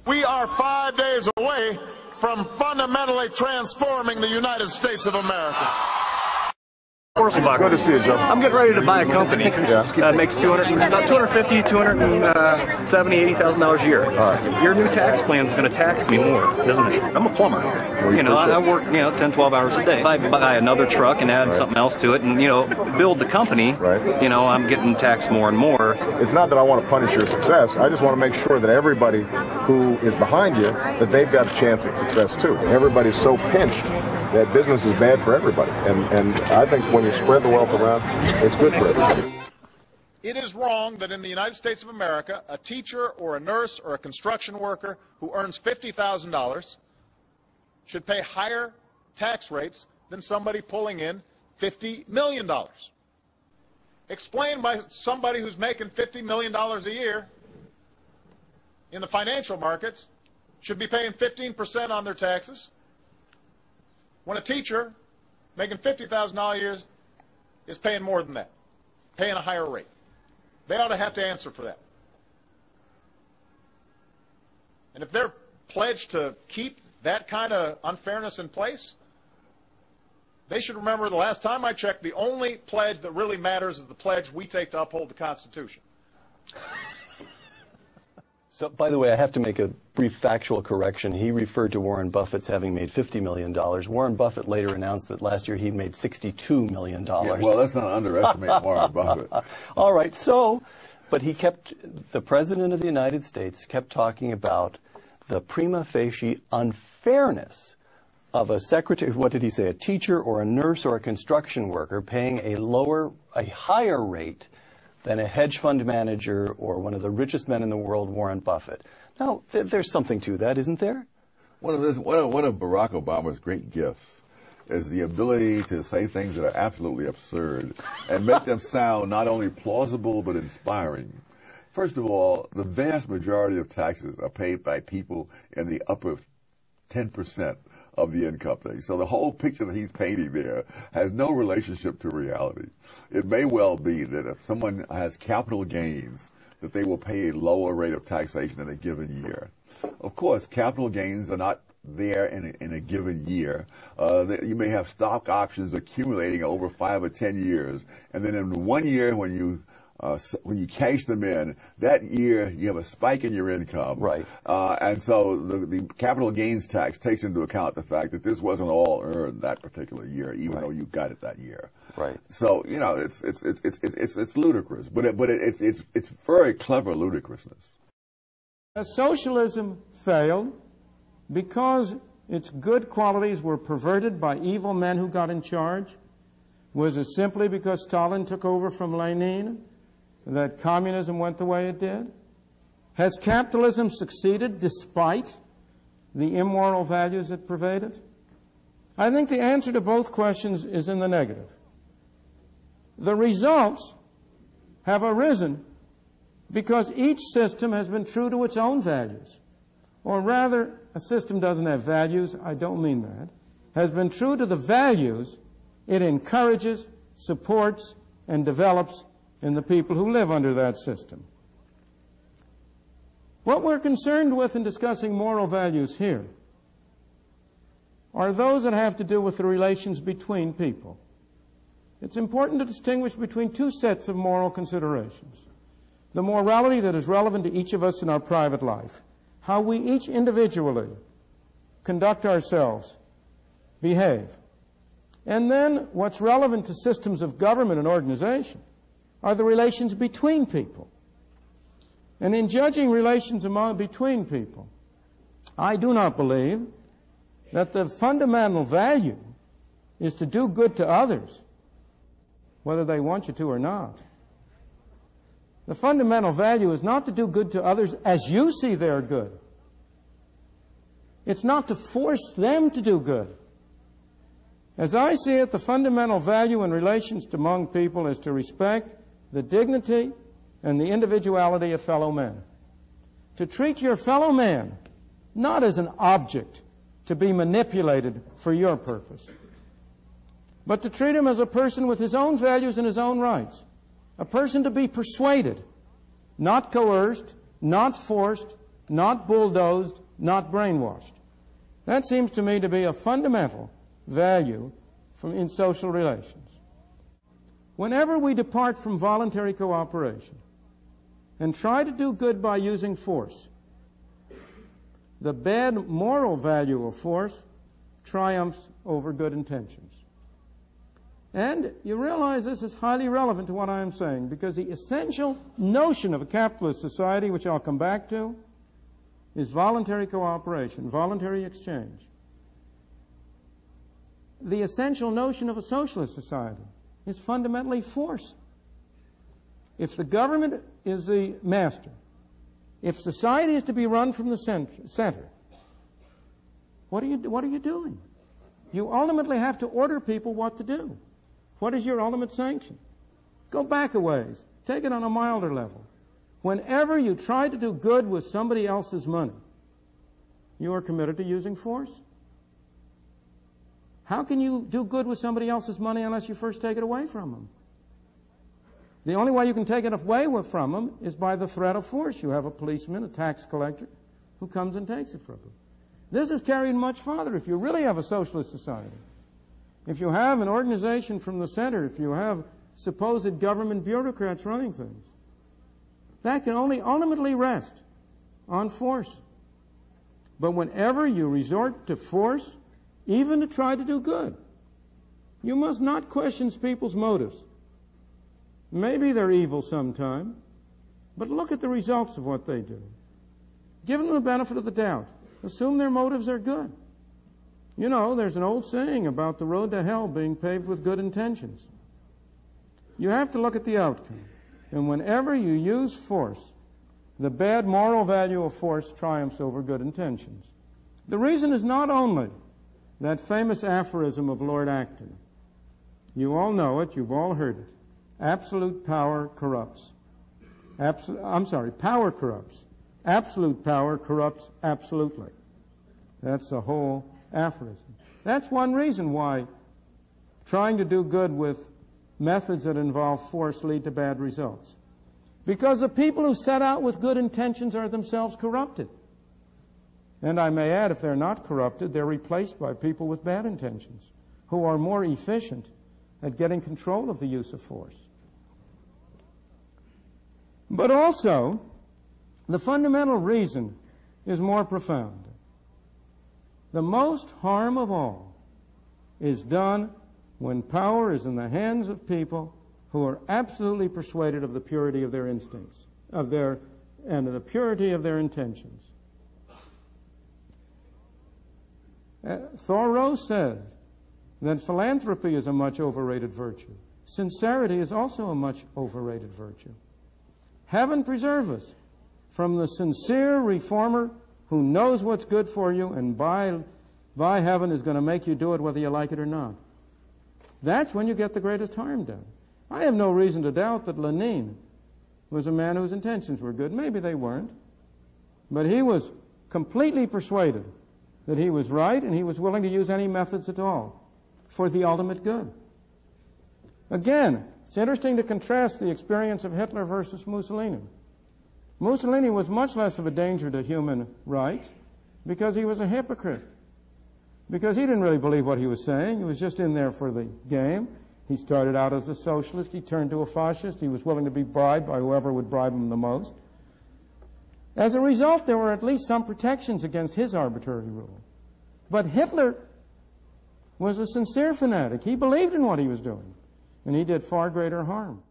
We are 5 days away from fundamentally transforming the United States of America. Good to see you, Joe. I'm getting ready to buy a company that makes about $250,000, $270,000, $80,000 a year. Right. Your new tax plan is going to tax me more, isn't it? I'm a plumber. Well, I work 10, 12 hours a day. If I buy another truck and add something else to it and build the company, I'm getting taxed more and more. It's not that I want to punish your success. I just want to make sure that everybody who is behind you, that they've got a chance at success too. Everybody's so pinched that business is bad for everybody. And I think when you spread the wealth around, it's good for everybody. It is wrong that in the United States of America, a teacher or a nurse or a construction worker who earns $50,000 should pay higher tax rates than somebody pulling in $50 million. Explained by somebody who's making $50 million a year in the financial markets should be paying 15% on their taxes, when a teacher making $50,000 a year is paying more than that, paying a higher rate. They ought to have to answer for that. And if they're pledged to keep that kind of unfairness in place, they should remember the last time I checked, the only pledge that really matters is the pledge we take to uphold the Constitution. So, by the way, I have to make a brief factual correction. He referred to Warren Buffett's having made $50 million. Warren Buffett later announced that last year he made $62 million. Yeah, well, let's not underestimate Warren Buffett. All right, but the President of the United States kept talking about the prima facie unfairness of a secretary, what did he say, a teacher or a nurse or a construction worker paying a higher rate than a hedge fund manager or one of the richest men in the world, Warren Buffett. Now, there's something to that, isn't there? One of Barack Obama's great gifts is the ability to say things that are absolutely absurd and make them sound not only plausible but inspiring. First of all, the vast majority of taxes are paid by people in the upper 10% of the income thing. So the whole picture that he's painting there has no relationship to reality. It may well be that if someone has capital gains, that they will pay a lower rate of taxation in a given year. Of course, capital gains are not there in a given year. You may have stock options accumulating over 5 or 10 years, and then in 1 year when you cash them in, that year you have a spike in your income. Right. And so the capital gains tax takes into account the fact that this wasn't all earned that particular year, even though you got it that year. Right. So it's ludicrous, but it's very clever ludicrousness. Socialism failed because its good qualities were perverted by evil men who got in charge. Was it simply because Stalin took over from Lenin that communism went the way it did? Has capitalism succeeded despite the immoral values that pervade it? I think the answer to both questions is in the negative. The results have arisen because each system has been true to its own values. Or rather, a system doesn't have values, I don't mean that, has been true to the values it encourages, supports, and develops in the people who live under that system. What we're concerned with in discussing moral values here are those that have to do with the relations between people. It's important to distinguish between two sets of moral considerations. The morality that is relevant to each of us in our private life, how we each individually conduct ourselves, behave. And then what's relevant to systems of government and organization are the relations between people. And in judging relations between people, I do not believe that the fundamental value is to do good to others, whether they want you to or not. The fundamental value is not to do good to others as you see they're good. It's not to force them to do good. As I see it, the fundamental value in relations among people is to respect the dignity and the individuality of fellow men. To treat your fellow man not as an object to be manipulated for your purpose, but to treat him as a person with his own values and his own rights, a person to be persuaded, not coerced, not forced, not bulldozed, not brainwashed. That seems to me to be a fundamental value in social relations. Whenever we depart from voluntary cooperation and try to do good by using force, the bad moral value of force triumphs over good intentions. And you realize this is highly relevant to what I am saying, because the essential notion of a capitalist society, which I'll come back to, is voluntary cooperation, voluntary exchange. The essential notion of a socialist society is fundamentally force. If the government is the master, if society is to be run from the center, what are you doing? You ultimately have to order people what to do. What is your ultimate sanction? Go back a ways. Take it on a milder level. Whenever you try to do good with somebody else's money, you are committed to using force. How can you do good with somebody else's money unless you first take it away from them? The only way you can take it away from them is by the threat of force. You have a policeman, a tax collector, who comes and takes it from them. This is carried much farther. If you really have a socialist society, if you have an organization from the center, if you have supposed government bureaucrats running things, that can only ultimately rest on force. But whenever you resort to force, even to try to do good, you must not question people's motives. Maybe they're evil sometime, but look at the results of what they do. Give them the benefit of the doubt. Assume their motives are good. You know, there's an old saying about the road to hell being paved with good intentions. You have to look at the outcome. And whenever you use force, the bad moral value of force triumphs over good intentions. The reason is not only that famous aphorism of Lord Acton. You all know it, you've all heard it. Absolute power corrupts. Power corrupts. Absolute power corrupts absolutely. That's the whole aphorism. That's one reason why trying to do good with methods that involve force lead to bad results. Because the people who set out with good intentions are themselves corrupted. And I may add, if they're not corrupted, they're replaced by people with bad intentions who are more efficient at getting control of the use of force. But also, the fundamental reason is more profound. The most harm of all is done when power is in the hands of people who are absolutely persuaded of the purity of their instincts, and the purity of their intentions. Thoreau said that philanthropy is a much overrated virtue. Sincerity is also a much overrated virtue. Heaven preserve us from the sincere reformer who knows what's good for you and by heaven is going to make you do it whether you like it or not. That's when you get the greatest harm done. I have no reason to doubt that Lenin was a man whose intentions were good. Maybe they weren't. But he was completely persuaded that he was right, and he was willing to use any methods at all for the ultimate good. Again, it's interesting to contrast the experience of Hitler versus Mussolini. Mussolini was much less of a danger to human rights because he was a hypocrite. Because he didn't really believe what he was saying. He was just in there for the game. He started out as a socialist. He turned to a fascist. He was willing to be bribed by whoever would bribe him the most. As a result, there were at least some protections against his arbitrary rule. But Hitler was a sincere fanatic. He believed in what he was doing, and he did far greater harm.